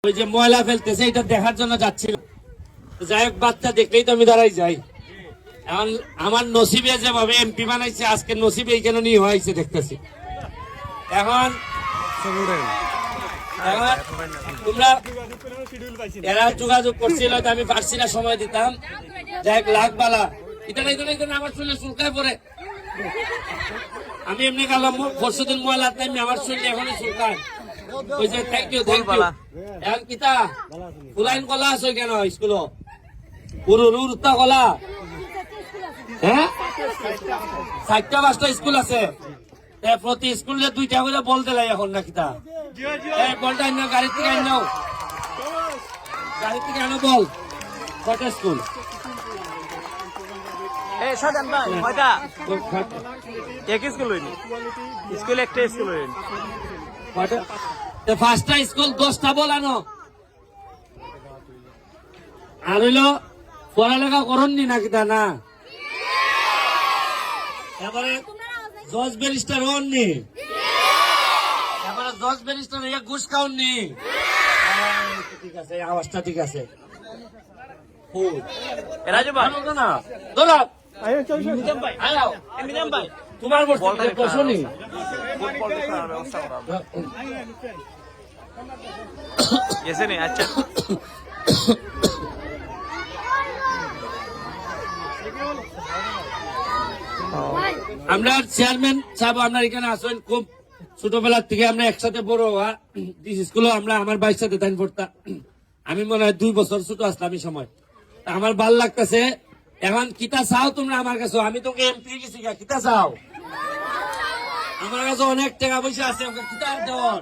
ওই যে ময়লা ফেলতেছে এটা দেখার জন্য যাচ্ছিল। যাই হোক, বাচ্চা দেখলেই তো আমি দাঁড়াই যাই। এখন আমার নসিবে যেভাবে এমপি বানাইছে, আজকে নসিবে এইখানে নিয়ে হয়েছে দেখতেছি। এখন তোমরা এরা যোগাযোগ করছিল, আমি পারছি না, সময় দিতাম। যাই হোক, লাখ বালা এটা আমার শরীরে চুলকায় পরে। আমি এমনি গেলাম পরশুদিন ময়লা টাইমে আমার শরীরে এখনই চুলকায়। ওই যে থ্যাংক ইউ এখন কিতা ফুলাইন কলা আছে কেন স্কুল উত্তা কলা? হ্যাঁ, 4টা-5টা স্কুল আছে, প্রতি স্কুলে 2টা করে বল দিলাই এখন না কিতা? বলটা আনো, গাড়ি থেকে আনো, গাড়ি থেকে আনো বল। 6টা স্কুল? পাঁচটা স্কুল 10টা বল আনো। আর হইলো পড়ালেখা করননি না কিতা? না, এবারে জজ ব্যারিস্টার হননি, এবারে জজ ব্যারিস্টার ঘুষ খাওননি। ঠিক আছে, আওয়াজটা ঠিক আছে। তোমার বসনি আচ্ছা, আমরা চেয়ারম্যান সাহেব, আপনার এখানে আসেন। খুব ছোটবেলার থেকে আমরা একসাথে বড় হওয়া। স্কুলে আমরা আমার ভাইয়ের সাথে তাই পড়তাম। আমি মনে হয় 2 বছর ছোট আসলাম এই সময়। আমার ভাল লাগতেছে। এখন কিতা চাও তোমরা আমার কাছে? আমি তোকে এমপি গেছি, কিতা চাও? আমার কাছে অনেক টাকা পয়সা আছে, কিতা দেওয়ার?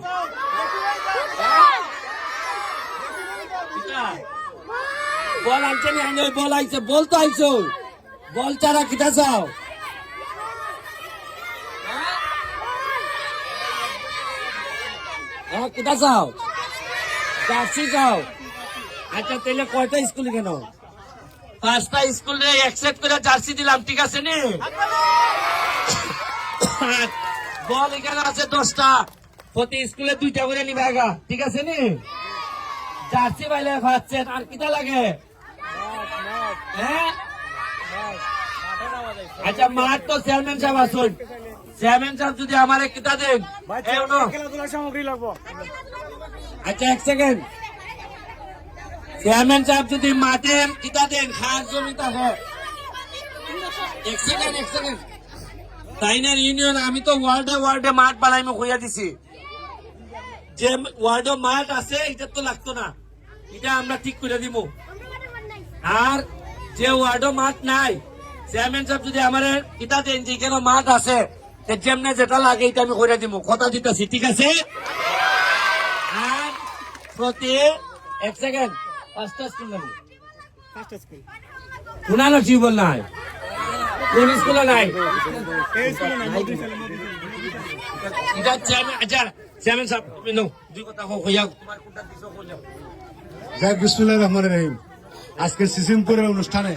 বল আনছে না? বল আইছে, বল তো আইছো, বল ছাড়া কিতা চাও? কিতা চাও? জার্সি চাও? আচ্ছা, তাহলে কয়টা স্কুল কেন? 5টা স্কুলে অ্যাকসেপ্ট করে জার্সি দিলাম, ঠিক আছে নি? বল এখানে আছে 10টা, প্রতি স্কুলে 2টা করে নিবে, ঠিক আছে নি? জার্সি পাইলে পাচ্ছেন, আর কিতা লাগে? হ্যাঁ, আচ্ছা, মাঠ তো চেয়ারম্যান সাহেব আসুন। চেয়ারম্যান সাহেব যদি আমার কিতা দেন, সামগ্রী লাগবো। আচ্ছা, 1 সেকেন্ড। চেয়ারম্যান সাহেব যদি মাঠে কিতা দেন, খাস জমি থাকে। 1 সেকেন্ড। তাইনার ইউনিয়ন, আমি তো ওয়ার্ডে মাঠ বানাইমো কইয়া দিছি। যে ওয়ার্ডে মাঠ আছে এটা তো লাগতো না, এটা আমরা ঠিক করে দিব। আর যে ওয়ার্ডে মাঠ নাই, চেয়ারম্যান সাহেব যদি আমার কিতা দেন যে কেন মাঠ আছে, যেমনে যেটা লাগে এটা আমি করে দিব, কথা দিতেছি, ঠিক আছে? আর প্রতি 1 সেকেন্ড 5টা স্কুল নেব। 5টা স্কুল কোনানো টিউবওয়েল নাই, কোন স্কুলে নাই? এটা চেয়ারম্যান, আচ্ছা চেয়ারম্যান সাহেব, 2 কথা কইয়া তোমার কোনটা দিছো কইয়া। বিসমিল্লাহির রহমানির রহিম। আজকের সিসিমপুরের অনুষ্ঠানে